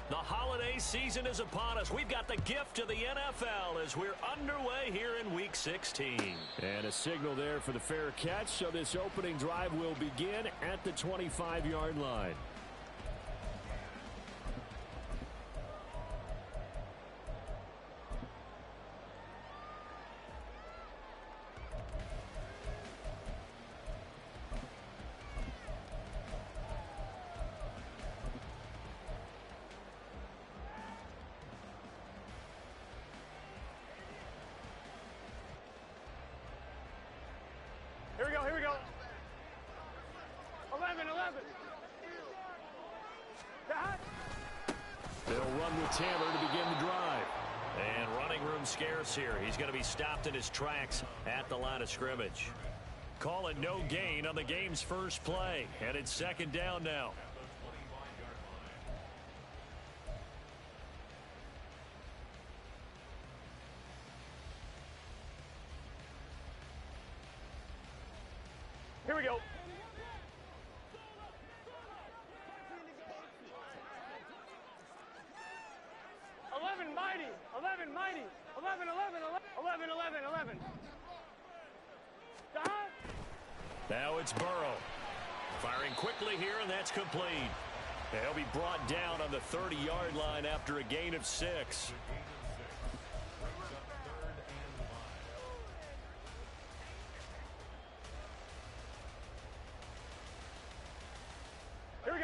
The holiday season is upon us. We've got the gift of the NFL as we're underway here in Week 16. And a signal there for the fair catch, so this opening drive will begin at the 25-yard line. Here we go. 11. They'll run with Taylor to begin the drive. And running room scarce here. He's going to be stopped in his tracks at the line of scrimmage. Call it no gain on the game's first play. And it's second down now. Here we go. Mighty. 11. Stop. Now it's Burrow. Firing quickly here, and that's complete. He'll be brought down on the 30-yard line after a gain of 6.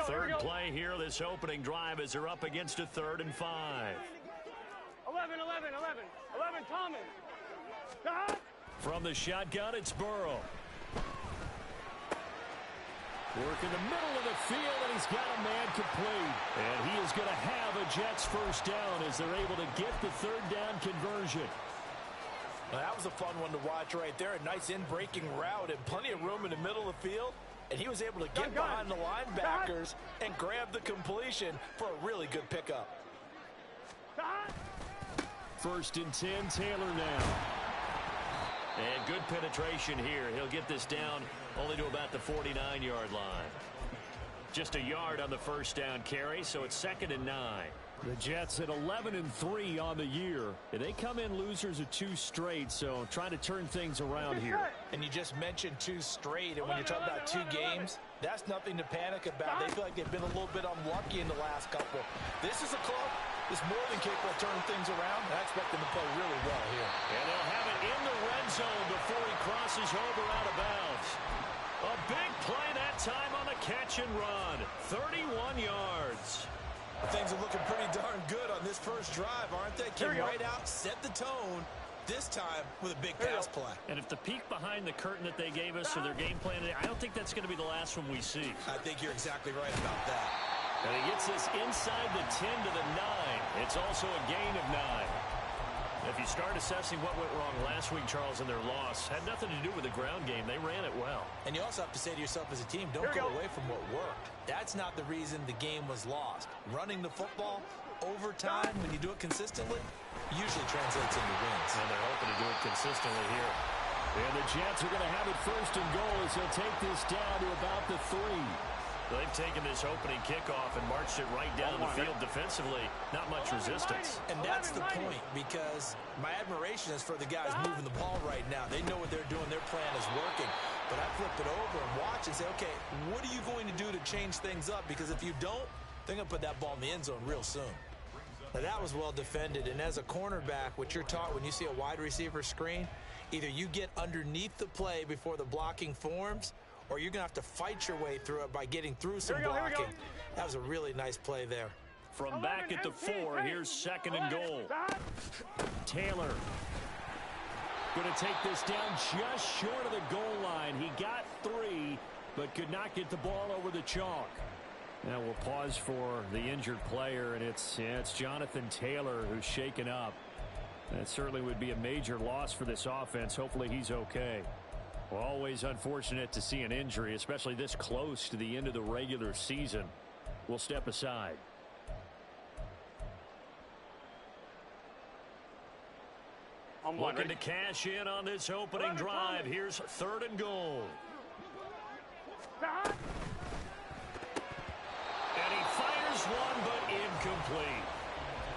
Third play here, this opening drive, as they're up against a 3rd and 5. 11, Thomas. Stop. From the shotgun, it's Burrow. Work in the middle of the field, and he's got a man complete. And he is going to have a Jets first down as they're able to get the 3rd down conversion. Well, that was a fun one to watch right there. A nice in-breaking route and plenty of room in the middle of the field. And he was able to get behind the linebackers and grab the completion for a really good pickup. 1st and 10, Taylor now. And good penetration here. He'll get this down only to about the 49-yard line. Just a yard on the first down carry, so it's 2nd and 9. The Jets at 11-3 on the year. They come in losers of 2 straight, so trying to turn things around here. And you just mentioned 2 straight, and when you talk about 2 games, that's nothing to panic about. They feel like they've been a little bit unlucky in the last couple. This is a club that's more than capable of turning things around, and I expect them to play really well here. And they'll have it in the red zone before he crosses over out of bounds. A big play that time on the catch and run. 31 yards. Things are looking pretty darn good on this first drive, aren't they? Came right out, set the tone, this time with a big pass play. And if the peek behind the curtain that they gave us for their game plan, I don't think that's going to be the last one we see. I think you're exactly right about that. And he gets this inside the 10 to the 9. It's also a gain of 9. If you start assessing what went wrong last week, Charles, in their loss, had nothing to do with the ground game. They ran it well. And you also have to say to yourself as a team, don't go away from what worked. That's not the reason the game was lost. Running the football over time, when you do it consistently, usually translates into wins. And they're hoping to do it consistently here. And the Jets are going to have it 1st and goal as they'll take this down to about the 3. They've taken this opening kickoff and marched it right down the field defensively. Not much resistance. And that's the point, because my admiration is for the guys moving the ball right now. They know what they're doing. Their plan is working. But I flip it over and watch and say, okay, what are you going to do to change things up? Because if you don't, they're going to put that ball in the end zone real soon. Now, that was well defended. And as a cornerback, what you're taught when you see a wide receiver screen, either you get underneath the play before the blocking forms, or you're going to have to fight your way through it by getting through some blocking. That was a really nice play there. From back at the 4, here's 2nd and goal. Taylor going to take this down just short of the goal line. He got 3, but could not get the ball over the chalk. Now we'll pause for the injured player, and it's Jonathan Taylor who's shaken up. That certainly would be a major loss for this offense. Hopefully he's okay. Well, always unfortunate to see an injury, especially this close to the end of the regular season. We'll step aside. Looking to cash in on this opening drive. Here's 3rd and goal. And he fires fires one, but incomplete.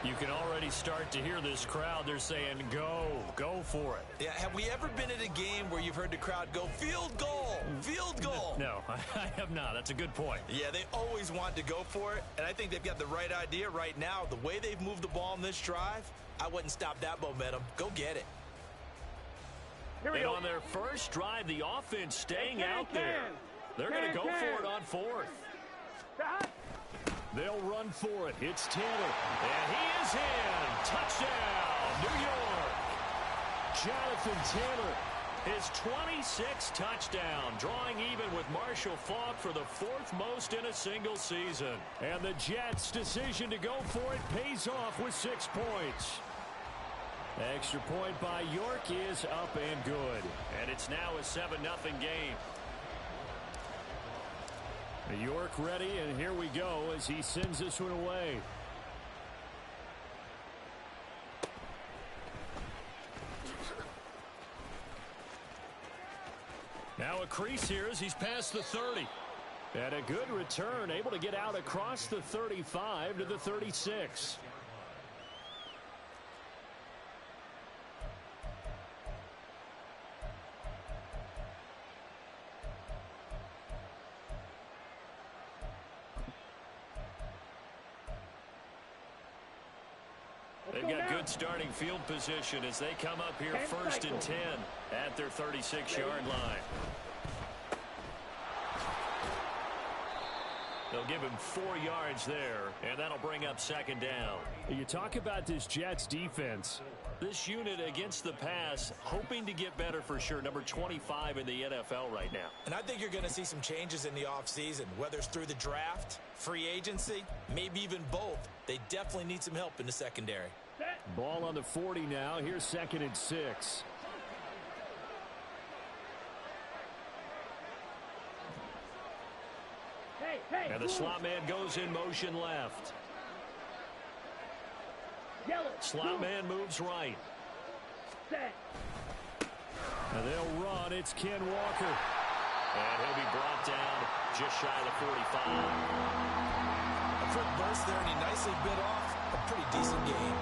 You can already start to hear this crowd. They're saying, go for it. Yeah, have we ever been at a game where you've heard the crowd go, field goal, field goal? No, I have not. That's a good point. Yeah, they always want to go for it, and I think they've got the right idea right now. The way they've moved the ball in this drive, I wouldn't stop that momentum. Go get it. And on their first drive, the offense staying out there. They're going to go for it on fourth. They'll run for it. It's Taylor. And he is in. Touchdown, New York. Jonathan Taylor, his 26th touchdown, drawing even with Marshall Faulk for the fourth most in a single season. And the Jets' decision to go for it pays off with 6 points. Extra point by York is up and good. And it's now a 7-0 game. York ready, and here we go as he sends this one away. Now a crease here as he's past the 30. And a good return, able to get out across the 35 to the 36. They've got good starting field position as they come up here first and 10 at their 36-yard line. They'll give him 4 yards there, and that'll bring up second down. You talk about this Jets defense. This unit against the pass, hoping to get better for sure. Number 25 in the NFL right now. And I think you're going to see some changes in the offseason, whether it's through the draft, free agency, maybe even both. They definitely need some help in the secondary. Ball on the 40 now. Here's 2nd and 6. And the slot man goes in motion left. Slot man moves right. And they'll run. It's Ken Walker. And he'll be brought down just shy of the 45. A quick burst there, and he nicely bit off a pretty decent game.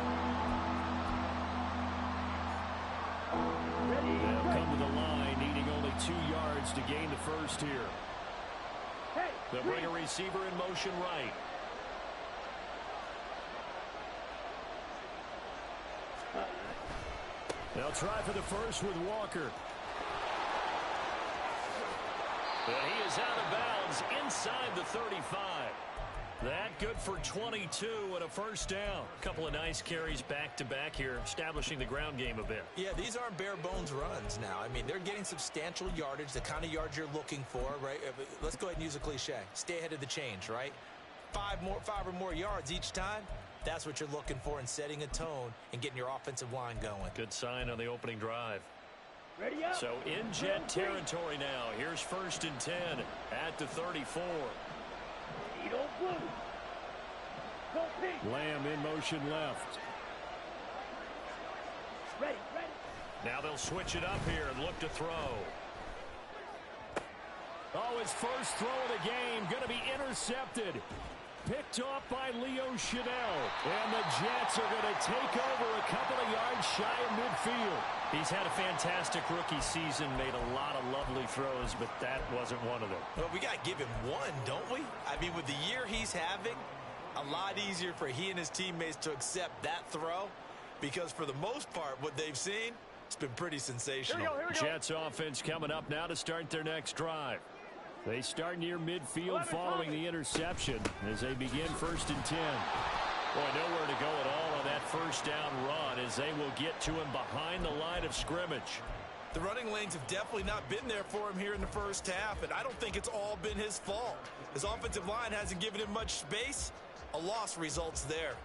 They'll come to the line, needing only 2 yards to gain the first here. They'll bring a receiver in motion right. They'll try for the first with Walker. And he is out of bounds inside the 35. That good for 22 and a first down. A couple of nice carries back-to-back here, establishing the ground game a bit. Yeah, these aren't bare-bones runs now. I mean, they're getting substantial yardage, the kind of yards you're looking for, right? Let's go ahead and use a cliche. Stay ahead of the change, right? 5 or more yards each time. That's what you're looking for in setting a tone and getting your offensive line going. Good sign on the opening drive. Ready up. So in Jet territory now. Here's 1st and 10 at the 34. Lamb in motion left. Ready. Now they'll switch it up here and look to throw. Oh, his first throw of the game going to be intercepted. Picked off by Leo Chanel. And the Jets are going to take over a couple of yards shy of midfield. He's had a fantastic rookie season, made a lot of lovely throws, but that wasn't one of them. Well, we got to give him one, don't we? I mean, with the year he's having, a lot easier for he and his teammates to accept that throw, because for the most part, what they've seen, it's been pretty sensational. Here we go. Jets offense coming up now to start their next drive. They start near midfield following the interception as they begin 1st and 10. Boy, nowhere to go at all on that first down run as they will get to him behind the line of scrimmage. The running lanes have definitely not been there for him here in the first half, and I don't think it's all been his fault. His offensive line hasn't given him much space. A loss results there.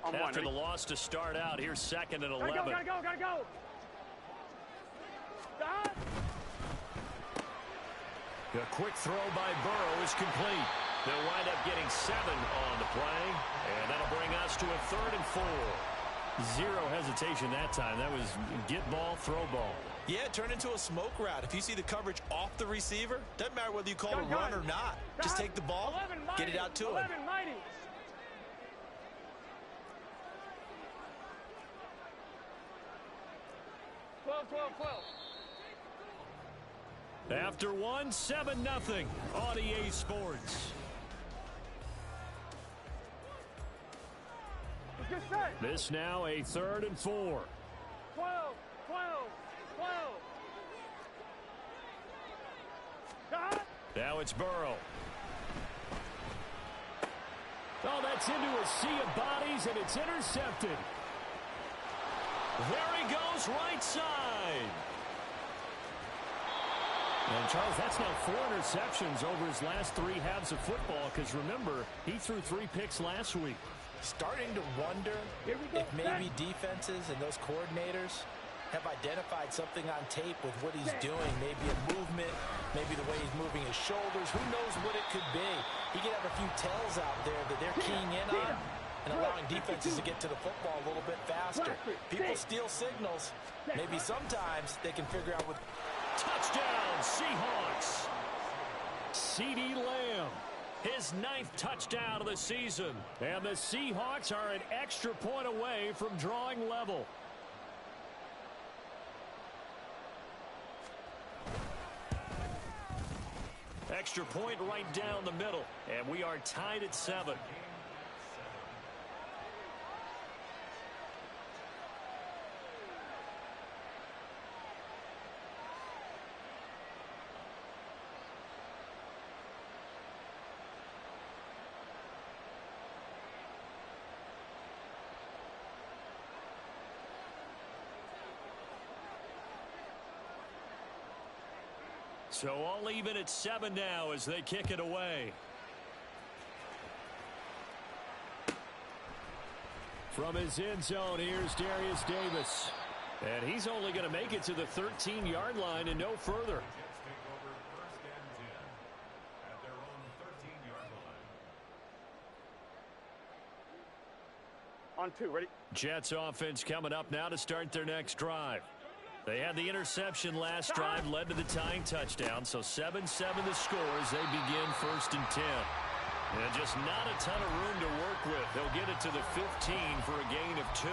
After the loss to start out, here's 2nd and 11. Gotta go. The quick throw by Burrow is complete. They'll wind up getting 7 on the play, and that'll bring us to a 3rd and 4. Zero hesitation that time. That was get ball, throw ball. Yeah, turn into a smoke route. If you see the coverage off the receiver, doesn't matter whether you call it a run or not. Just take the ball, get it out to him. 12. After one, 7-0 on EA Sports. This now a 3rd and 4. 12. Now it's Burrow. Oh, that's into a sea of bodies, and it's intercepted. There he goes, right side. And, Charles, that's now 4 interceptions over his last 3 halves of football, because, remember, he threw 3 picks last week. Starting to wonder if maybe defenses and those coordinators have identified something on tape with what he's doing. Maybe a movement, maybe the way he's moving his shoulders. Who knows what it could be? He could have a few tells out there that they're keying in on and allowing defenses to get to the football a little bit faster. People steal signals. Maybe sometimes they can figure out what... Touchdown, Seahawks. CeeDee Lamb, his 9th touchdown of the season. And the Seahawks are an extra point away from drawing level. Extra point right down the middle. And we are tied at 7. So all even at 7 now as they kick it away. From his end zone, here's Darius Davis. And he's only going to make it to the 13-yard line and no further. On 2, ready? Jets offense coming up now to start their next drive. They had the interception last drive, led to the tying touchdown, so 7-7 the score as they begin 1st and 10. And just not a ton of room to work with. They'll get it to the 15 for a gain of 2.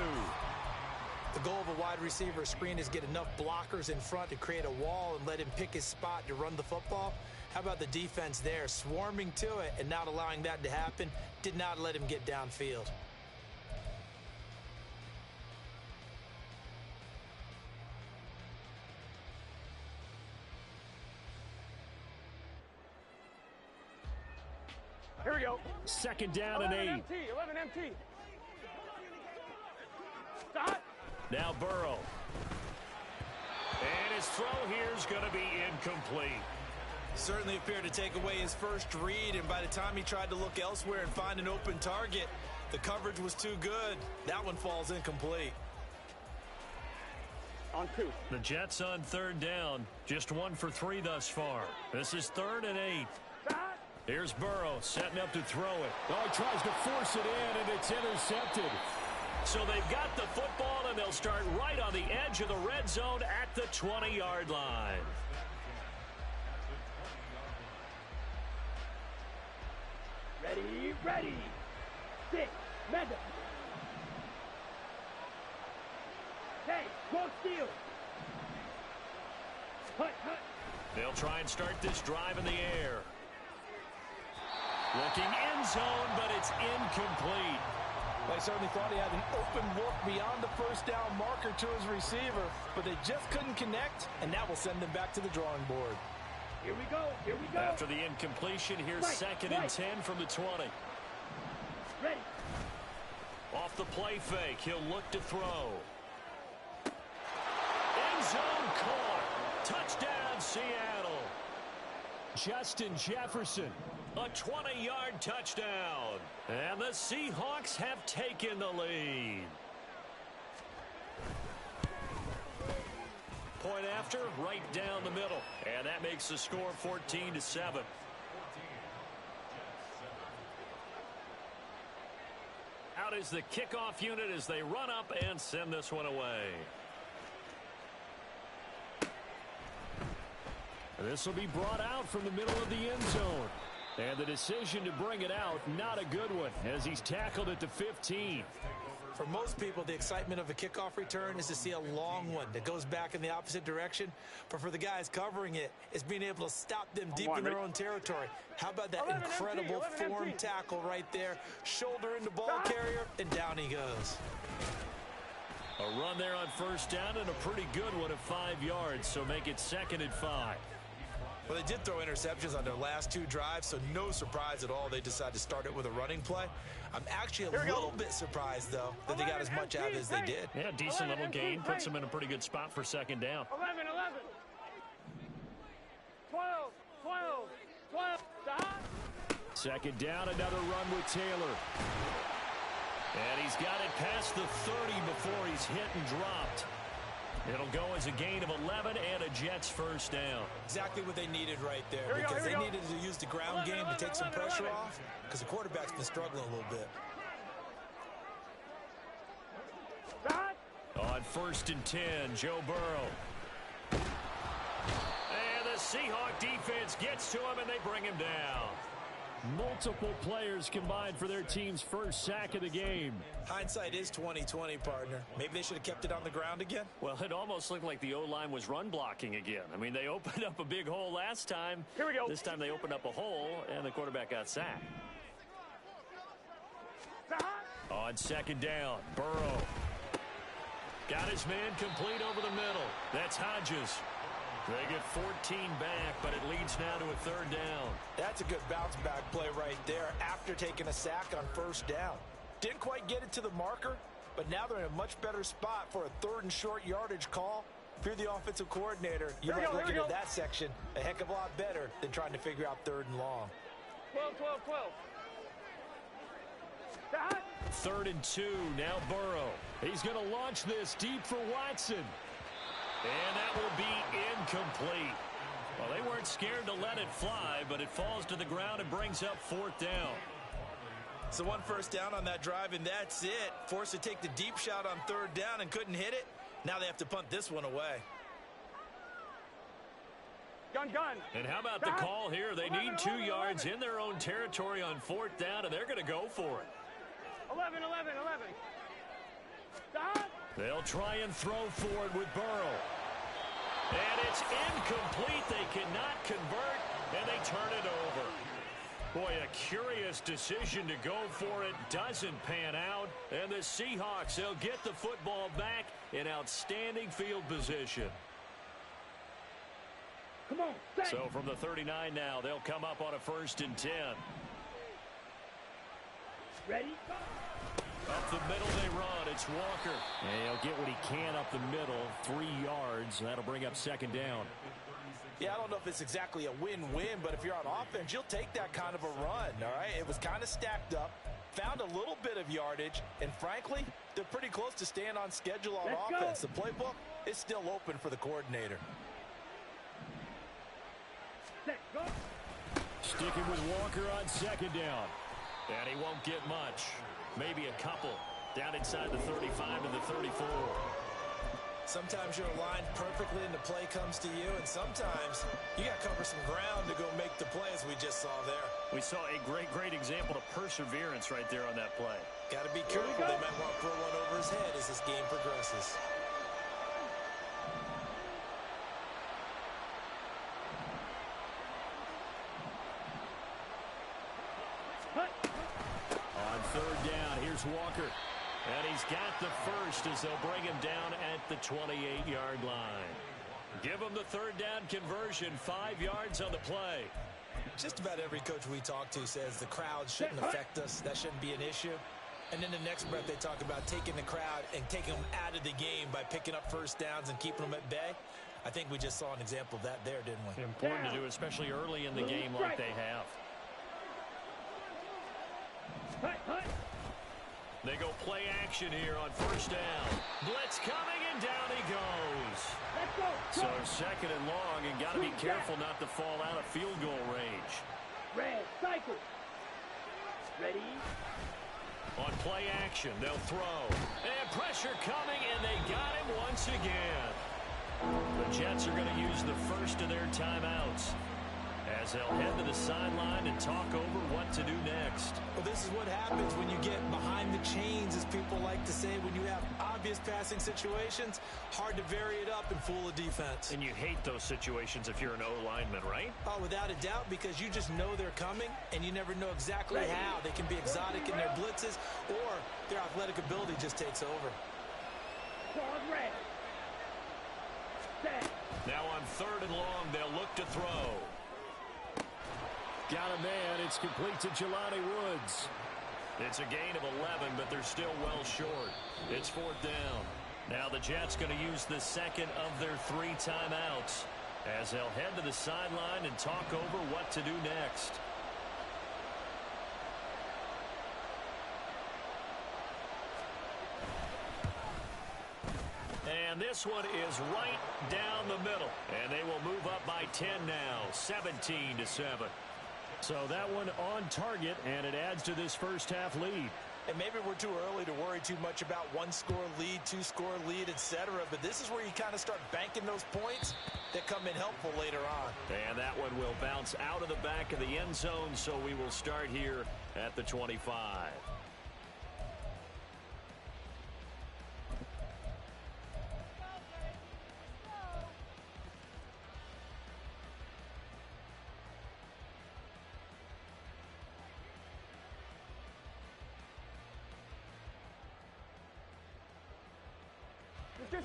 The goal of a wide receiver screen is get enough blockers in front to create a wall and let him pick his spot to run the football. How about the defense there, swarming to it and not allowing that to happen? Did not let him get downfield. Here we go. 2nd down and 8. 11 MT. Stop. Now Burrow. And his throw here is going to be incomplete. Certainly appeared to take away his first read, and by the time he tried to look elsewhere and find an open target, the coverage was too good. That one falls incomplete. On 2. The Jets on 3rd down. Just 1 for 3 thus far. This is 3rd and 8. Stop. Here's Burrow setting up to throw it. Oh, he tries to force it in, and it's intercepted. So they've got the football, and they'll start right on the edge of the red zone at the 20-yard line. Ready. 6. Madden. Hey, go steal. Hut. They'll try and start this drive in the air. Looking end zone, but it's incomplete. They certainly thought he had an open look beyond the 1st down marker to his receiver, but they just couldn't connect, and that will send them back to the drawing board. Here we go. After the incompletion, here's 2nd and 10 from the 20. Ready. Off the play fake, he'll look to throw. End zone caught. Touchdown, Seattle. Justin Jefferson. A 20-yard touchdown. And the Seahawks have taken the lead. Point after, right down the middle. And that makes the score 14-7. Out is the kickoff unit as they run up and send this one away. This will be brought out from the middle of the end zone. And the decision to bring it out, not a good one, as he's tackled at the 15. For most people, the excitement of a kickoff return is to see a long one that goes back in the opposite direction. But for the guys covering it, it's being able to stop them deep in their own territory. How about that incredible form tackle right there? Shoulder in the ball carrier, and down he goes. A run there on first down, and a pretty good one of 5 yards, so make it 2nd and 5. Well, they did throw interceptions on their last 2 drives, so no surprise at all they decided to start it with a running play. I'm actually a little bit surprised, though, that they got as much out as they did. Yeah, decent little gain. Puts them in a pretty good spot for 2nd down. 11, 11. 12, 12, 12. 2nd down, another run with Taylor. And he's got it past the 30 before he's hit and dropped. It'll go as a gain of 11 and a Jets first down. Exactly what they needed right there, because they needed to use the ground game to take some pressure off, because the quarterback's been struggling a little bit. On 1st and 10, Joe Burrow. And the Seahawk defense gets to him, and they bring him down. Multiple players combined for their team's first sack of the game. Hindsight is 20/20, partner. Maybe they should have kept it on the ground again. Well, it almost looked like the O-line was run blocking again. I mean, they opened up a big hole last time. Here we go. This time they opened up a hole, and the quarterback got sacked. On 2nd down, Burrow. Got his man complete over the middle. That's Hodges. They get 14 back, but it leads now to a 3rd down. That's a good bounce-back play right there after taking a sack on 1st down. Didn't quite get it to the marker, but now they're in a much better spot for a 3rd and short yardage call. If you're the offensive coordinator, you might look into that section a heck of a lot better than trying to figure out 3rd and long. 12, 12, 12. 3rd and 2, now Burrow. He's going to launch this deep for Watson. And that will be incomplete. Well, they weren't scared to let it fly, but it falls to the ground and brings up 4th down. So 1 first down on that drive, and that's it. Forced to take the deep shot on 3rd down and couldn't hit it. Now they have to punt this one away. Gun. And how about the call here? They need 2 yards in their own territory on 4th down, and they're going to go for it. 11, 11, 11. They'll try and throw forward with Burrow. And it's incomplete. They cannot convert, and they turn it over. Boy, a curious decision to go for it. Doesn't pan out. And the Seahawks, they'll get the football back in outstanding field position. Come on. So from the 39 now, they'll come up on a 1st and 10. Ready? Up the middle they run. It's Walker. And he'll get what he can up the middle. 3 yards. That'll bring up 2nd down. Yeah, I don't know if it's exactly a win-win, but if you're on offense, you'll take that kind of a run, all right? It was kind of stacked up, found a little bit of yardage, and frankly, they're pretty close to staying on schedule on offense. The playbook is still open for the coordinator. Sticking with Walker on 2nd down. And he won't get much. Maybe a couple. Down inside the 35 and the 34. Sometimes you're aligned perfectly and the play comes to you, and sometimes you got to cover some ground to go make the play, as we just saw there. We saw a great example of perseverance right there on that play. Got to be careful. They might want to throw one over his head as this game progresses. On 3rd down, here's Walker. And he's got the first as they'll bring him down at the 28-yard line. Give him the 3rd down conversion, 5 yards on the play. Just about every coach we talk to says the crowd shouldn't affect us. That shouldn't be an issue. And then the next breath they talk about taking the crowd and taking them out of the game by picking up first downs and keeping them at bay. I think we just saw an example of that there, didn't we? Important to do, especially early in the game like they have. They go play action here on 1st down. Blitz coming, and down he goes. So 2nd and long, and got to be careful not to fall out of field goal range. Red, cycle. Ready? On play action, they'll throw. And pressure coming, and they got him once again. The Jets are going to use the first of their timeouts as they'll head to the sideline and talk over what to do next. Well, this is what happens when you get behind the chains, as people like to say. When you have obvious passing situations, hard to vary it up and fool a defense. And you hate those situations if you're an O-lineman, right? Oh, without a doubt, because you just know they're coming, and you never know exactly how. They can be exotic in their blitzes, or their athletic ability just takes over. Red. Set. Now on 3rd and long, they'll look to throw. Got a man. It's complete to Jelani Woods. It's a gain of 11, but they're still well short. It's 4th down. Now the Jets going to use the second of their 3 timeouts as they'll head to the sideline and talk over what to do next. And this one is right down the middle. And they will move up by 10 now, 17-7. So that one on target, and it adds to this first half lead. And maybe we're too early to worry too much about 1-score lead, 2-score lead, etc. But this is where you kind of start banking those points that come in helpful later on. And that one will bounce out of the back of the end zone, so we will start here at the 25.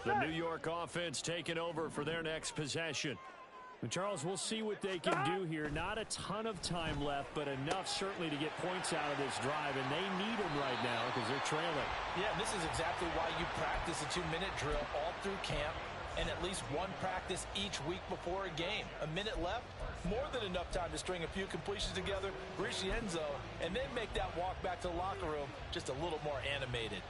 The New York offense taking over for their next possession. And Charles, we'll see what they can do here. Not a ton of time left, but enough certainly to get points out of this drive, and they need them right now because they're trailing. Yeah, this is exactly why you practice a 2-minute drill all through camp and at least one practice each week before a game. A minute left, more than enough time to string a few completions together, reach the end zone, and then make that walk back to the locker room just a little more animated.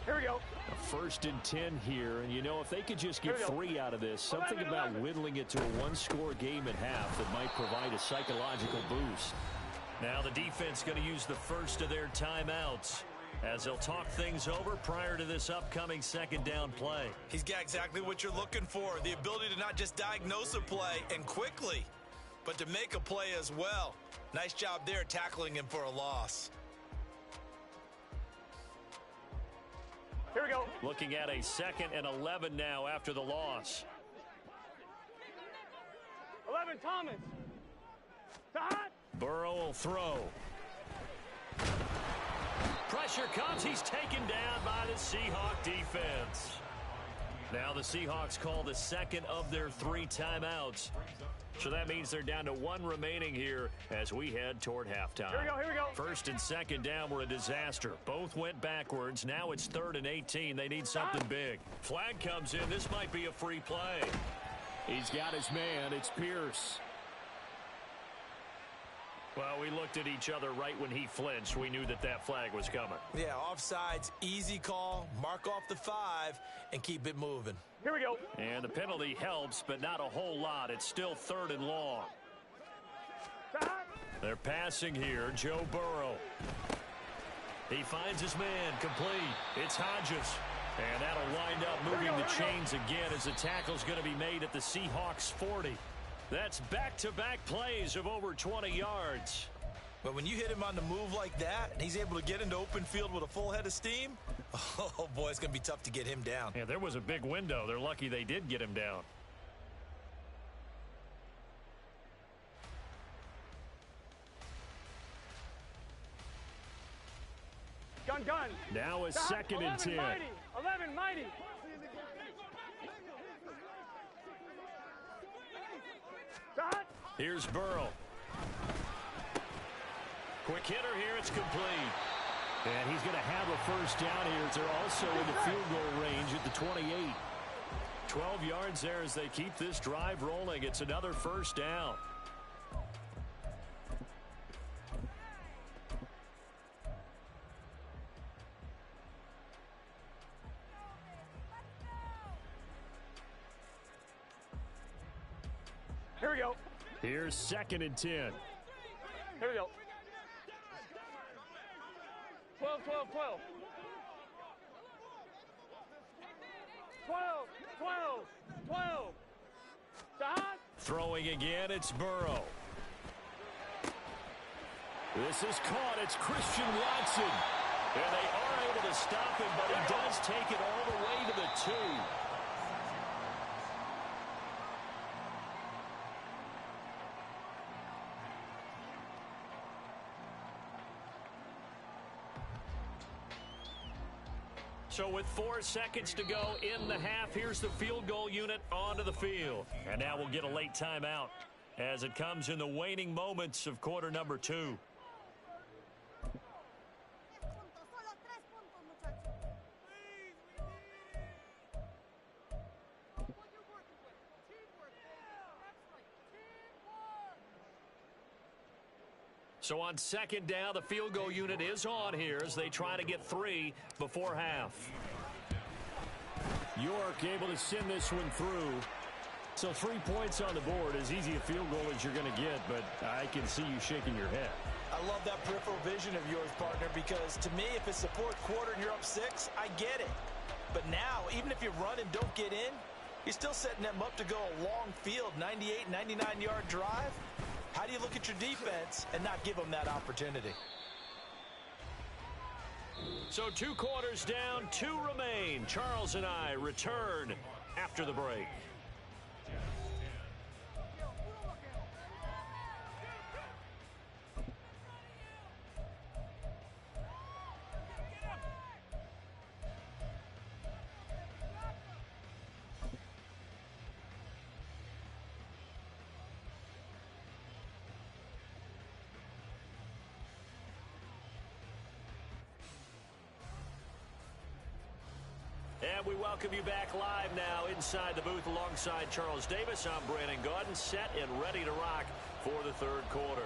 Here we go. A 1st and 10 here, and you know, if they could just get 3 out of this, something about whittling it to a 1-score game at half that might provide a psychological boost. Now the defense going to use the first of their timeouts as they'll talk things over prior to this upcoming 2nd down play. He's got exactly what you're looking for, the ability to not just diagnose a play and quickly, but to make a play as well. Nice job there tackling him for a loss. Here we go. Looking at a 2nd and 11 now after the loss. 11, Thomas. Todd. Burrow will throw. Pressure comes. He's taken down by the Seahawk defense. Now the Seahawks call the 2nd of their 3 timeouts. So that means they're down to 1 remaining here as we head toward halftime. Here we go, here we go. 1st and 2nd down were a disaster. Both went backwards. Now it's 3rd and 18. They need something big. Flag comes in. This might be a free play. He's got his man. It's Pierce. Well, we looked at each other right when he flinched. We knew that that flag was coming. Yeah, offsides, easy call, mark off the 5, and keep it moving. Here we go. And the penalty helps, but not a whole lot. It's still 3rd and long. Todd. They're passing here. Joe Burrow. He finds his man complete. It's Hodges. And that'll wind up moving the chains again as the tackle's going to be made at the Seahawks 40. That's back-to-back plays of over 20 yards. But when you hit him on the move like that, and he's able to get into open field with a full head of steam, oh, boy, it's going to be tough to get him down. Yeah, there was a big window. They're lucky they did get him down. Gun. Now a Todd. 2nd and 10. 11, mighty. Todd. Here's Burrow. Quick hitter here. It's complete. And he's going to have a 1st down here as they're also in the field goal range at the 28. 12 yards there as they keep this drive rolling. It's another 1st down. Here we go. Here's 2nd and 10. Here we go. 12. 12, 12, 12. Shot. Throwing again, it's Burrow. This is caught. It's Christian Watson. And they are able to stop him, but he does take it all the way to the 2. So with 4 seconds to go in the half, here's the field goal unit onto the field. And now we'll get a late timeout as it comes in the waning moments of quarter number 2. So on second down, the field goal unit is on here as they try to get 3 before half. York able to send this one through. So 3 points on the board, as easy a field goal as you're going to get, but I can see you shaking your head. I love that peripheral vision of yours, partner, because to me, if it's the fourth quarter and you're up 6, I get it. But now, even if you run and don't get in, you're still setting them up to go a long field, 98, 99-yard drive. How do you look at your defense and not give them that opportunity? So 2 quarters down, 2 remain. Charles and I return after the break. And we welcome you back live now inside the booth alongside Charles Davis. I'm Brandon Gaudin, set and ready to rock for the third quarter.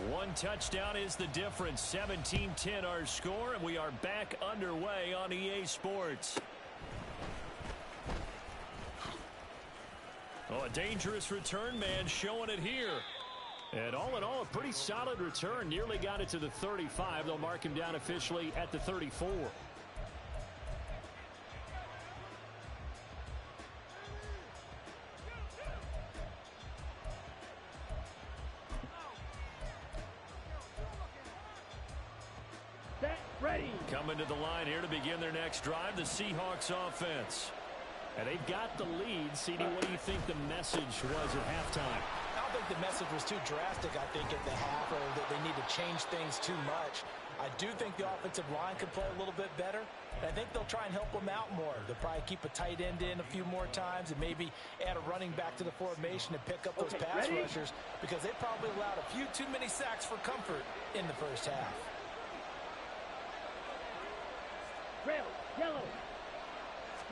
One touchdown is the difference. 17-10 our score, and we are back underway on EA Sports. Oh, a dangerous return man showing it here. And all in all, a pretty solid return. Nearly got it to the 35. They'll mark him down officially at the 34. Set. Ready. Coming to the line here to begin their next drive, the Seahawks offense. And they've got the lead. CD, what do you think the message was at halftime? I don't think the message was too drastic, I think, at the half, or that they need to change things too much. I do think the offensive line could play a little bit better, and I think they'll try and help them out more. They'll probably keep a tight end in a few more times and maybe add a running back to the formation and pick up those pass rushers, because they probably allowed a few too many sacks for comfort in the first half. Trail. Yellow.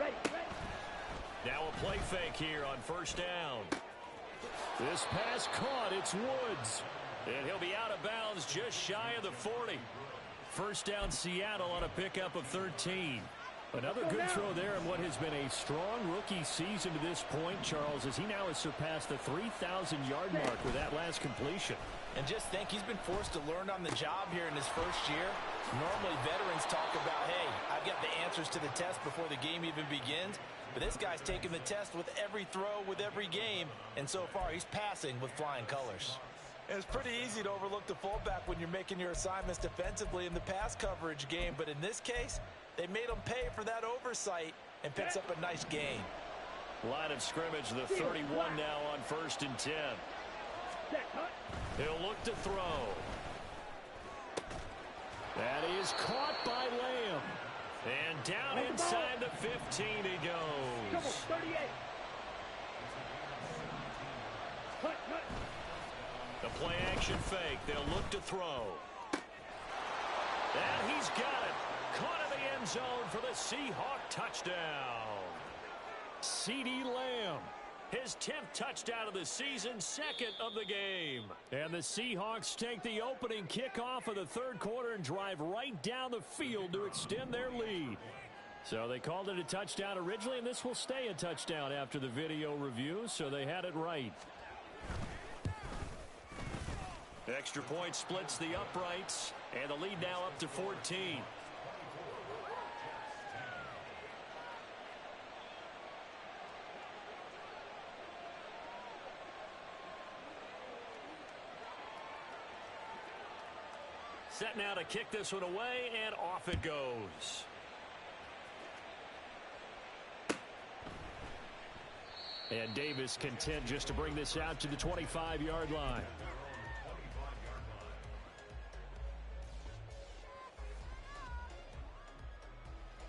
Ready. Ready. Now a play fake here on first down. This pass caught. It's Woods. And he'll be out of bounds just shy of the 40. First down Seattle on a pickup of 13. Another good throw there in what has been a strong rookie season to this point, Charles, as he now has surpassed the 3,000-yard mark with that last completion. And just think, he's been forced to learn on the job here in his first year. Normally, veterans talk about, hey, I've got the answers to the test before the game even begins. But this guy's taking the test with every throw, with every game. And so far, he's passing with flying colors. And it's pretty easy to overlook the fullback when you're making your assignments defensively in the pass coverage game. But in this case, they made him pay for that oversight and picks up a nice gain. Line of scrimmage, the 31 now on 1st and 10. He'll look to throw. That is caught by Lamb. And down inside the 15 he goes. 38. The play action fake. They'll look to throw. And he's got it. Caught in the end zone for the Seahawk touchdown. CeeDee Lamb. His 10th touchdown of the season, 2nd of the game. And the Seahawks take the opening kickoff of the third quarter and drive right down the field to extend their lead. So they called it a touchdown originally, and this will stay a touchdown after the video review, so they had it right. Extra point splits the uprights, and the lead now up to 14. Set now to kick this one away, and off it goes. And Davis content just to bring this out to the 25-yard line.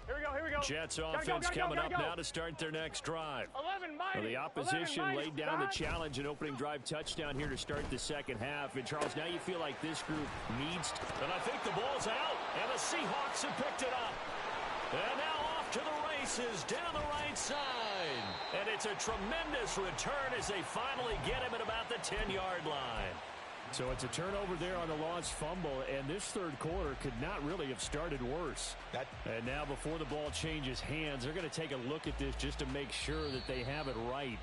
Here we go. Jets offense coming up now to start their next drive. 11 Well, the opposition laid down the challenge and opening drive touchdown here to start the second half. And, Charles, now you feel like this group needs to... And I think the ball's out, and the Seahawks have picked it up. And now off to the races down the right side. And it's a tremendous return as they finally get him at about the 10-yard line. So it's a turnover there on the lost fumble, and this third quarter could not really have started worse. And now before the ball changes hands, they're going to take a look at this just to make sure that they have it right.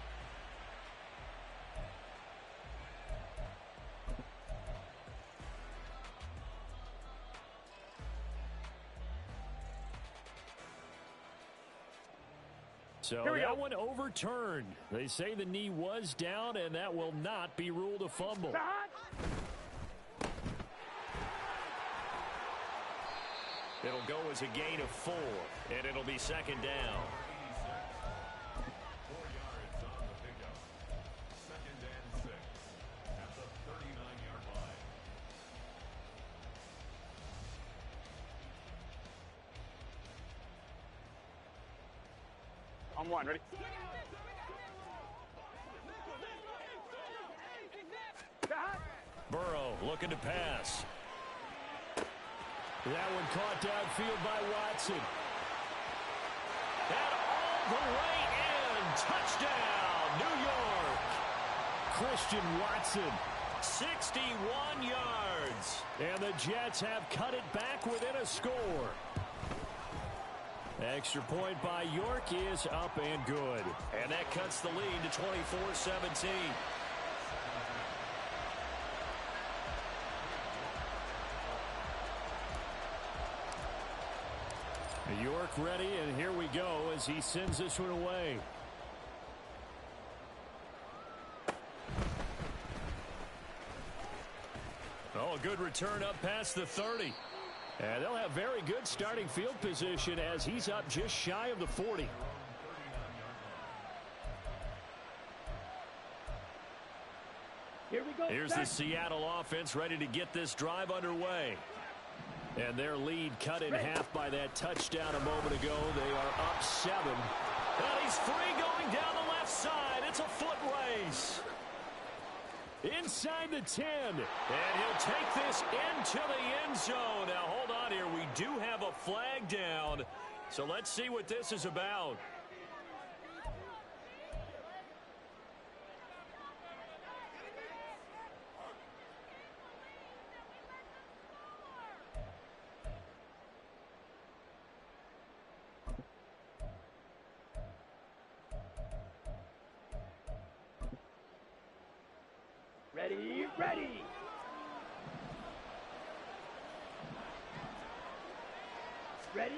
So that one overturned. They say the knee was down, and that will not be ruled a fumble. It'll go as a gain of 4, and it'll be second down. On one, ready? Burrow looking to pass. That one caught downfield by Watson. And all the way in. Touchdown, New York. Christian Watson. 61 yards. And the Jets have cut it back within a score. Extra point by York is up and good. And that cuts the lead to 24-17. York ready, and here we go as he sends this one away. Oh, a good return up past the 30. And they'll have very good starting field position as he's up just shy of the 40. Here we go. Here's the Seattle offense ready to get this drive underway. And their lead cut in half by that touchdown a moment ago. They are up 7. And he's free going down the left side. It's a foot race. Inside the 10. And he'll take this into the end zone. Now, hold on here. We do have a flag down. So let's see what this is about. Ready.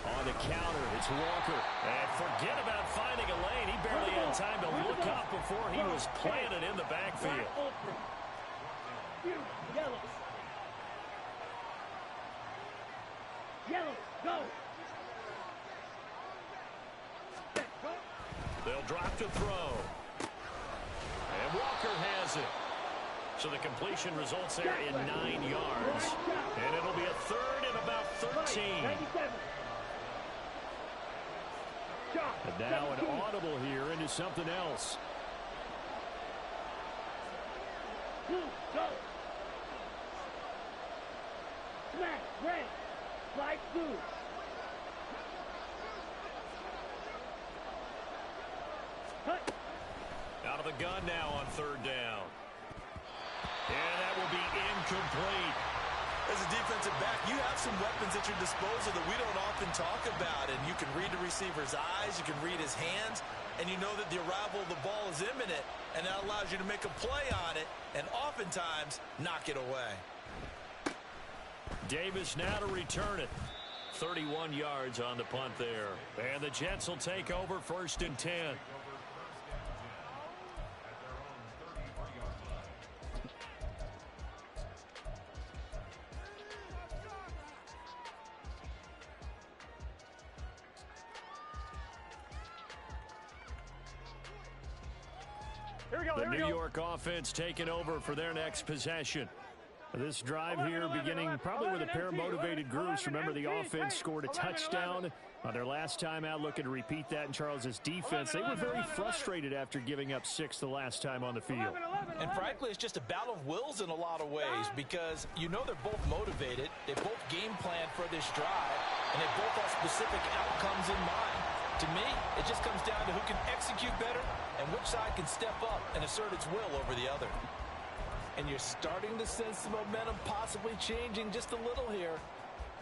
On the counter, it's Walker. And forget about finding a lane. He barely had time to look up before he was planted in the backfield. Yellow, go. They'll drop to throw. And Walker has it. So the completion results there in 9 yards. And it'll be a third and about 13. And now an audible here into something else. Go. Smash, red, slide through. Cut. Out of the gun now on third down. And that will be incomplete. As a defensive back, you have some weapons at your disposal that we don't often talk about. And you can read the receiver's eyes, you can read his hands, and you know that the arrival of the ball is imminent, and that allows you to make a play on it and oftentimes knock it away. Davis now to return it. 31 yards on the punt there. And the Jets will take over 1st and 10. The New York offense taking over for their next possession. This drive here beginning probably with a pair of motivated groups. Remember, the offense scored a touchdown on their last time out. Looking to repeat that in Charles's defense. They were very frustrated after giving up 6 the last time on the field. And frankly, it's just a battle of wills in a lot of ways, because you know they're both motivated. They both game plan for this drive, and they both have specific outcomes in mind. To me, it just comes down to who can execute better and which side can step up and assert its will over the other. And you're starting to sense the momentum possibly changing just a little here.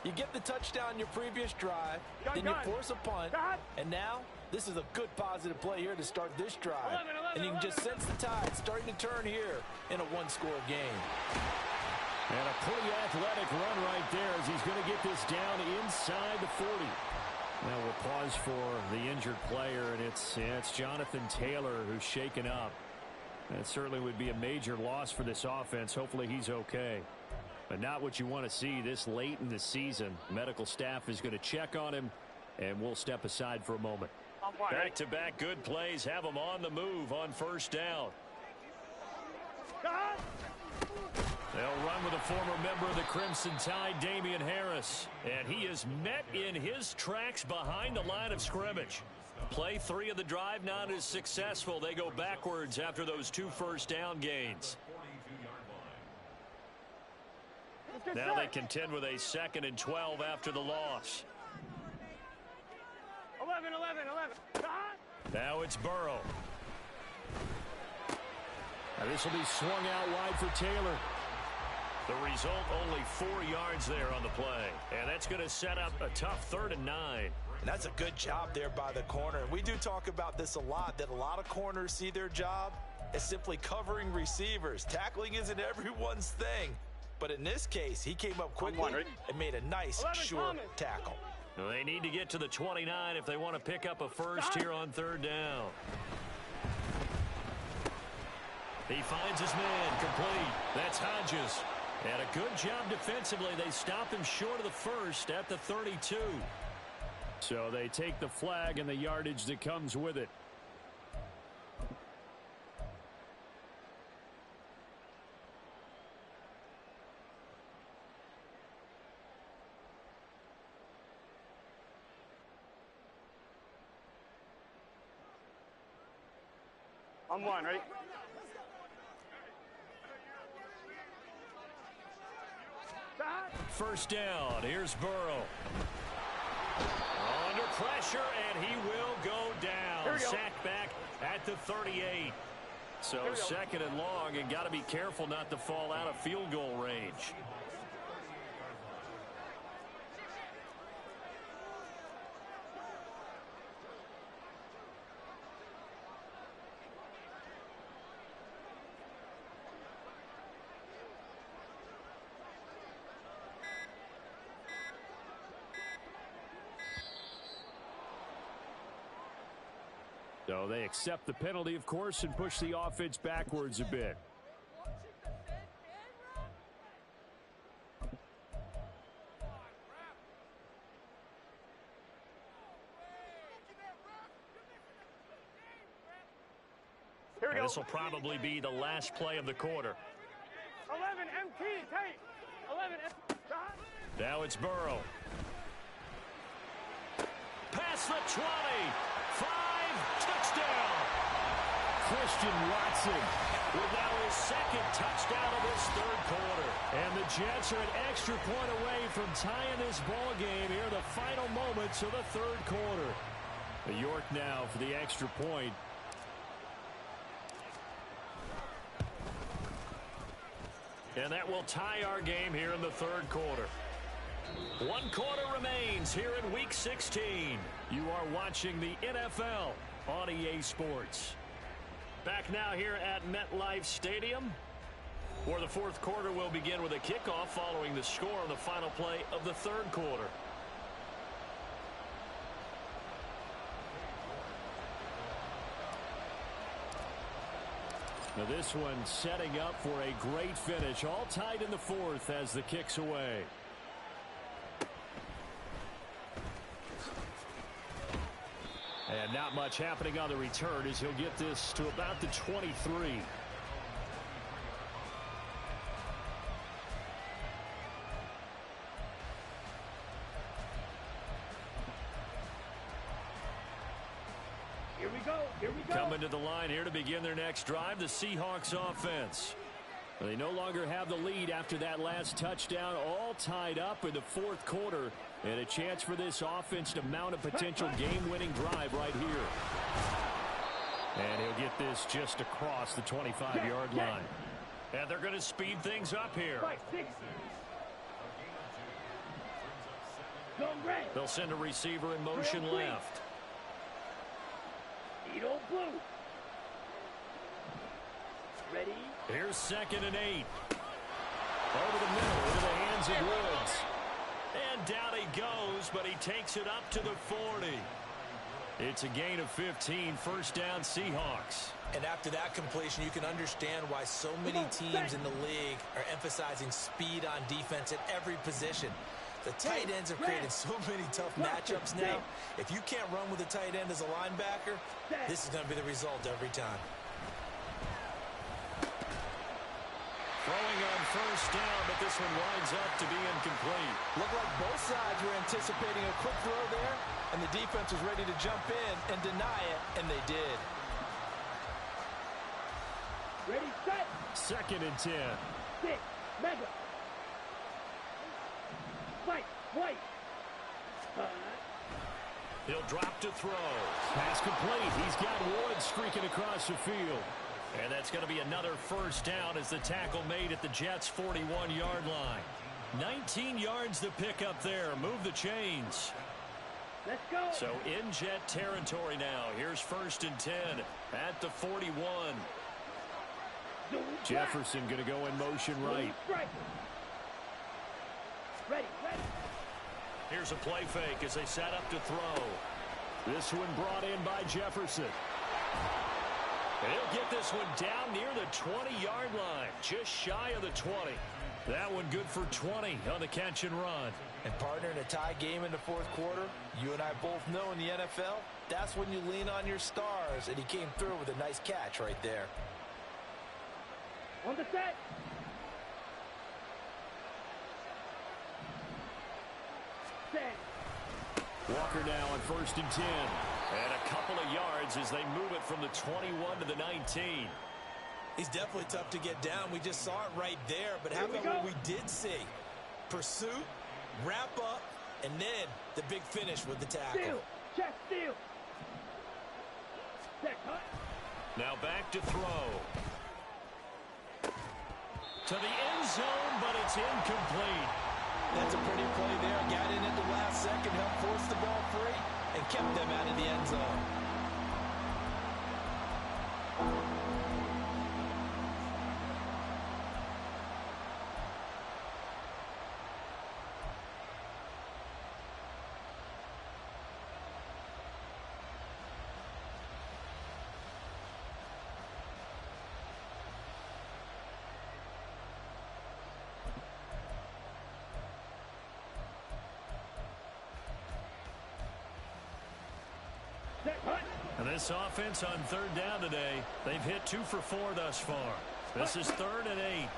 You get the touchdown your previous drive, then you force a punt, and now this is a good positive play here to start this drive. And you can just sense the tide starting to turn here in a one-score game. And a pretty athletic run right there as he's going to get this down inside the 40. Now we'll pause for the injured player, and it's Jonathan Taylor who's shaken up. That certainly would be a major loss for this offense. Hopefully he's okay. But not what you want to see this late in the season. Medical staff is going to check on him, and we'll step aside for a moment. Back-to-back good plays have him on the move on 1st down. They'll run with a former member of the Crimson Tide, Damian Harris. And he is met in his tracks behind the line of scrimmage. Play 3 of the drive not as successful. They go backwards after those 2 first down gains. Now they contend with a 2nd and 12 after the loss. 11. Now it's Burrow. Now this will be swung out wide for Taylor. The result, only 4 yards there on the play. And that's going to set up a tough 3rd and 9. And that's a good job there by the corner. We do talk about this a lot, that a lot of corners see their job as simply covering receivers. Tackling isn't everyone's thing. But in this case, he came up quickly and made a nice, sure tackle. Well, they need to get to the 29 if they want to pick up a first here on 3rd down. He finds his man complete. That's Hodges. And a good job defensively. They stop him short of the first at the 32. So they take the flag and the yardage that comes with it. On 1, ready? First down. Here's Burrow. Under pressure, and he will go down. Sacked back at the 38. So 2nd and long, and got to be careful not to fall out of field goal range. So they accept the penalty, of course, and push the offense backwards a bit. This will probably be the last play of the quarter. 11 MT, tight. 11 Now it's Burrow. Past the 20. 5, touchdown. Christian Watson with now his 2nd touchdown of this 3rd quarter. And the Jets are an extra point away from tying this ball game here, the final moments of the 3rd quarter. York now for the extra point. And that will tie our game here in the third quarter. 1 quarter remains here in Week 16. You are watching the NFL on EA Sports. Back now here at MetLife Stadium, where the fourth quarter will begin with a kickoff following the score on the final play of the third quarter. Now this one setting up for a great finish. All tied in the fourth as the kick's away. And not much happening on the return as he'll get this to about the 23. Here we go. Here we go. Coming to the line here to begin their next drive, the Seahawks offense. They no longer have the lead after that last touchdown, all tied up in the fourth quarter, and a chance for this offense to mount a potential game-winning drive right here. And he'll get this just across the 25-yard line. And they're going to speed things up here. They'll send a receiver in motion left. Edo blue. Ready? Here's 2nd and 8. Over the middle into the hands of Woods. And down he goes, but he takes it up to the 40. It's a gain of 15, first down Seahawks. And after that completion, you can understand why so many teams in the league are emphasizing speed on defense at every position. The tight ends have created so many tough matchups now. If you can't run with a tight end as a linebacker, this is going to be the result every time. Throwing on first down, but this one winds up to be incomplete. Looked like both sides were anticipating a quick throw there, and the defense was ready to jump in and deny it, and they did. Ready, set. 2nd and 10. 6. Mega. Fight. White. He'll drop to throw. Pass complete. He's got Woods streaking across the field. And that's going to be another first down as the tackle made at the Jets' 41-yard line. 19 yards to pick up there. Move the chains. Let's go. So in Jet territory now. Here's 1st and 10 at the 41. Jefferson going to go in motion right. Ready, ready. Here's a play fake as they set up to throw. This one brought in by Jefferson. And he'll get this one down near the 20-yard line, just shy of the 20. That one good for 20 on the catch and run. And partner, in a tie game in the fourth quarter, you and I both know in the NFL, that's when you lean on your stars, and he came through with a nice catch right there. On the set. Set. Walker now on 1st and 10. And a couple of yards as they move it from the 21 to the 19. He's definitely tough to get down. We just saw it right there. But how about what we did see? Pursuit, wrap up, and then the big finish with the tackle. Steal. Check steal. Set cut. Now back to throw. To the end zone, but it's incomplete. That's a pretty play there. Got in at the last second, helped force the ball free, and kept them out of the end zone. And this offense on 3rd down today, they've hit 2 for 4 thus far. This is 3rd and 8.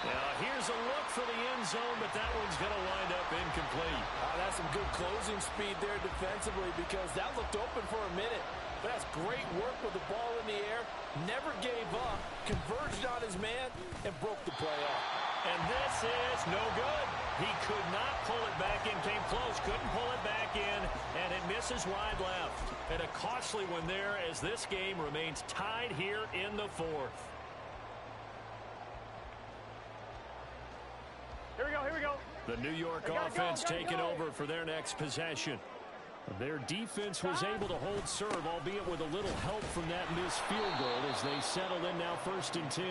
Now here's a look for the end zone, but that one's going to wind up incomplete. That's some good closing speed there defensively, because that looked open for a minute. But that's great work with the ball in the air. Never gave up, converged on his man, and broke the play up. And this is no good. He could not pull it back in. Came close, couldn't pull it back in, and it misses wide left. And a costly one there as this game remains tied here in the fourth. Here we go, here we go. The New York offense taking over for their next possession. Their defense was able to hold serve, albeit with a little help from that missed field goal as they settle in now 1st and 10.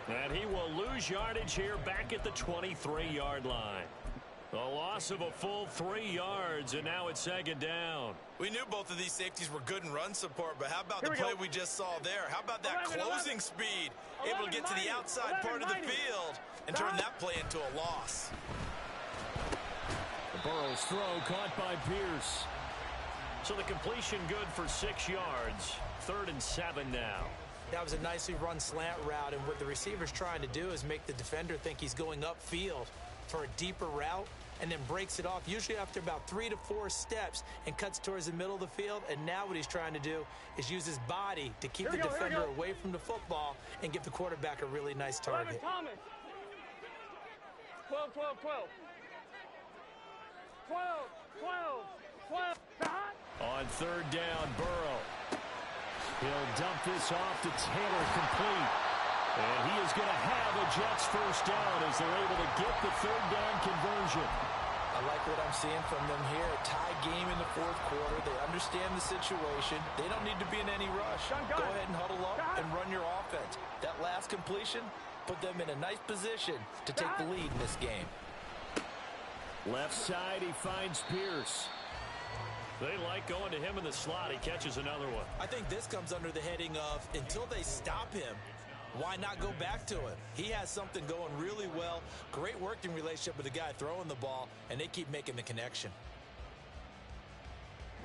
And he will lose yardage here back at the 23-yard line. A loss of a full 3 yards, and now it's 2nd down. We knew both of these safeties were good in run support, but how about the play we just saw there? How about that closing speed? Able to get to the outside part of the field and turn that play into a loss. Burrow's throw caught by Pierce. So the completion good for 6 yards. 3rd and 7 now. That was a nicely run slant route, and what the receiver's trying to do is make the defender think he's going upfield for a deeper route, and then breaks it off, usually after about 3 to 4 steps, and cuts towards the middle of the field. And now what he's trying to do is use his body to keep the defender away from the football and give the quarterback a really nice target. 12, 12, 12. 12, 12, 12. On 3rd down, Burrow. He'll dump this off to Taylor, complete. And he is going to have a Jets 1st down as they're able to get the 3rd down conversion. I like what I'm seeing from them here. A tie game in the 4th quarter. They understand the situation. They don't need to be in any rush. Go ahead and huddle up and run your offense. That last completion put them in a nice position to take the lead in this game. Left side, he finds Pierce. They like going to him in the slot. He catches another one. I think this comes under the heading of, until they stop him, why not go back to it? He has something going really well. Great working relationship with the guy throwing the ball, and they keep making the connection.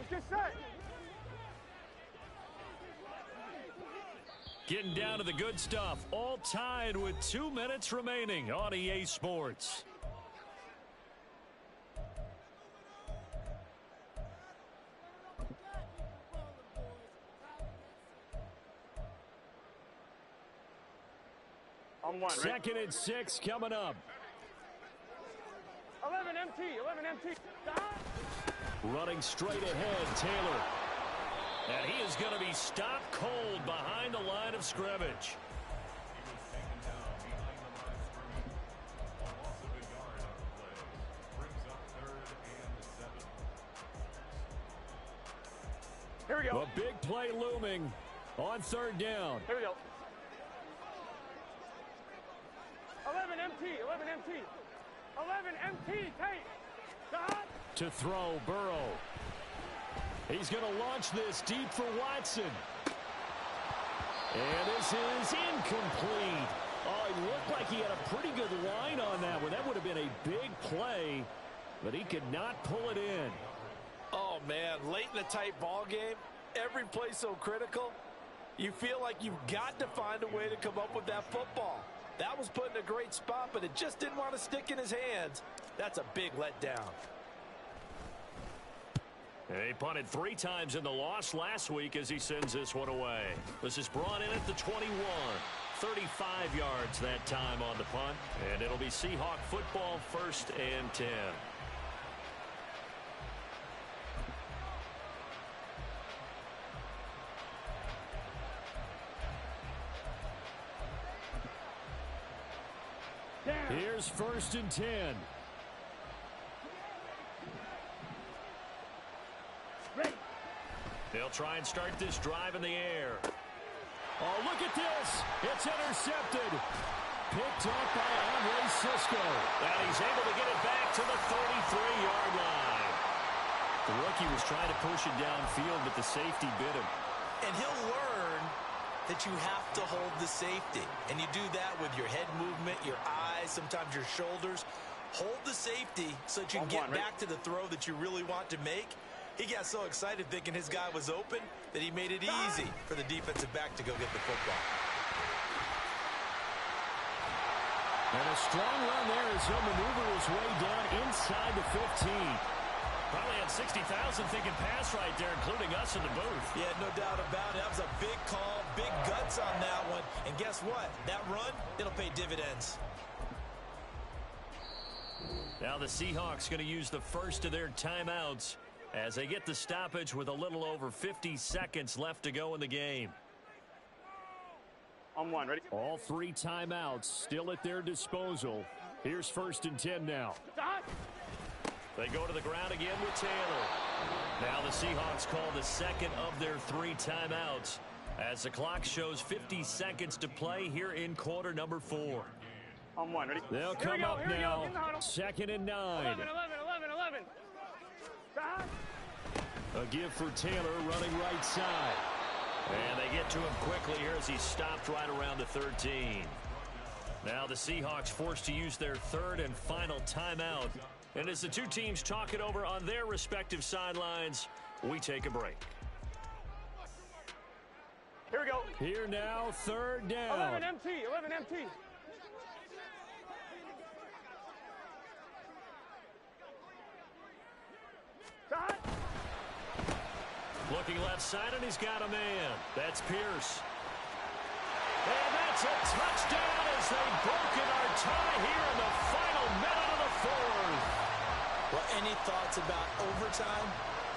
Get set. Getting down to the good stuff. All tied with 2 minutes remaining on EA Sports. On 1. 2nd and 6 coming up. 11 MT, 11 MT. Stop. Running straight ahead, Taylor. And he is going to be stopped cold behind the line of scrimmage. Here we go. A big play looming on 3rd down. Here we go. 11 MT, 11 MT. 11 MT, take. Stop. To throw, Burrow. He's going to launch this deep for Watson. And this is incomplete. Oh, it looked like he had a pretty good line on that one. That would have been a big play, but he could not pull it in. Oh, man, late in a tight ball game, every play so critical, you feel like you've got to find a way to come up with that football. That was put in a great spot, but it just didn't want to stick in his hands. That's a big letdown. He punted 3 times in the loss last week as he sends this one away. This is brought in at the 21. 35 yards that time on the punt. And it'll be Seahawk football, 1st and 10. Here's 1st and 10. Ready. They'll try and start this drive in the air. Oh, look at this. It's intercepted. Picked up by Andre Sisco. And he's able to get it back to the 33-yard line. The rookie was trying to push it downfield, but the safety bit him. And he'll learn that you have to hold the safety. And you do that with your head movement, your eyes, sometimes your shoulders. Hold the safety so that you can get back to the throw that you really want to make. He got so excited thinking his guy was open that he made it easy for the defensive back to go get the football. And a strong run there as he'll maneuver his way down inside the 15. Probably had 60,000 thinking pass right there, including us in the booth. Yeah, no doubt about it. That was a big call, big guts on that one. And guess what? That run, it'll pay dividends. Now the Seahawks going to use the first of their timeouts as they get the stoppage with a little over 50 seconds left to go in the game. On one, ready? All 3 timeouts still at their disposal. Here's 1st and 10 now. Stop. They go to the ground again with Taylor. Now the Seahawks call the second of their 3 timeouts as the clock shows 50 seconds to play here in quarter number 4. On one, ready? They'll come up now. 2nd and 9. 11. Stop. A give for Taylor running right side. And they get to him quickly here as he stopped right around the 13. Now the Seahawks forced to use their 3rd and final timeout. And as the 2 teams talk it over on their respective sidelines, we take a break. Here we go. Here now, 3rd down. 11 MT. Stop. Looking left side, and he's got a man. That's Pierce. And that's a touchdown as they've broken our tie here in the final minute of the 4th. Well, any thoughts about overtime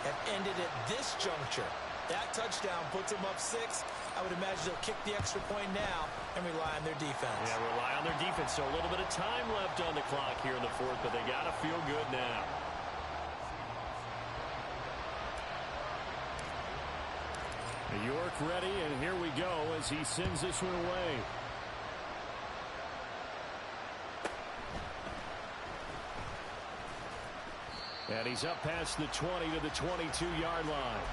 have ended at this juncture. That touchdown puts them up 6. I would imagine they'll kick the extra point now and rely on their defense. Yeah, rely on their defense. So a little bit of time left on the clock here in the 4th, but they got to feel good now. York ready, and here we go as he sends this one away. And he's up past the 20 to the 22-yard line.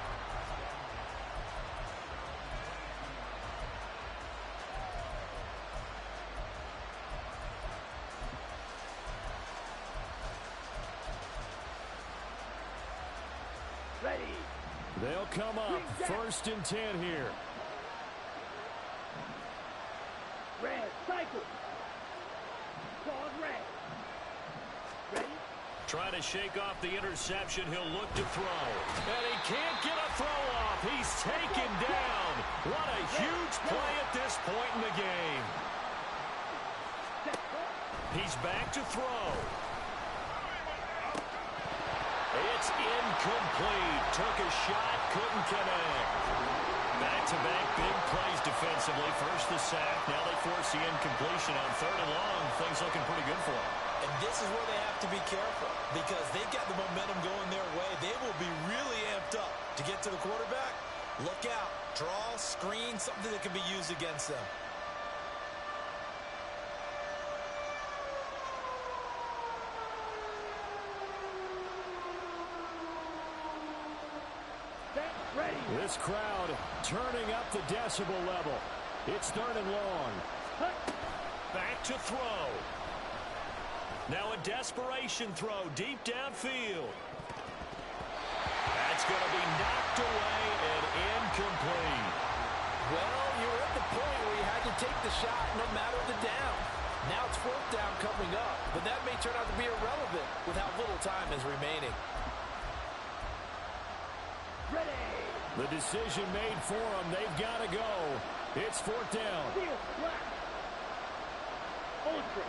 Ready. They'll come up 1st and 10 here. Red. Cycle. Called red. Ready. Trying to shake off the interception. He'll look to throw. And he can't get a throw off. He's taken down. What a huge play at this point in the game. He's back to throw. It's incomplete. Took a shot, couldn't connect. Back-to-back big plays defensively. First the sack. Now they force the incompletion on 3rd and long. Things looking pretty good for them. And this is where they have to be careful because they've got the momentum going their way. They will be really amped up to get to the quarterback. Look out. Draw, screen, something that can be used against them. This crowd turning up the decibel level. It's 3rd and long. Back to throw. Now a desperation throw deep downfield. That's going to be knocked away and incomplete. Well, you were at the point where you had to take the shot no matter the down. Now it's 4th down coming up, but that may turn out to be irrelevant with how little time is remaining. Ready. The decision made for them. They've got to go. It's 4th down. Ultra.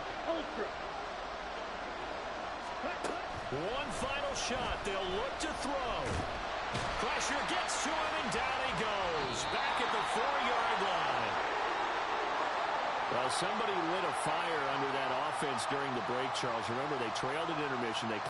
One final shot. They'll look to throw. Pressure gets to him, and down he goes. Back at the 4-yard line. Well, somebody lit a fire under that offense during the break, Charles. Remember, they trailed at intermission. They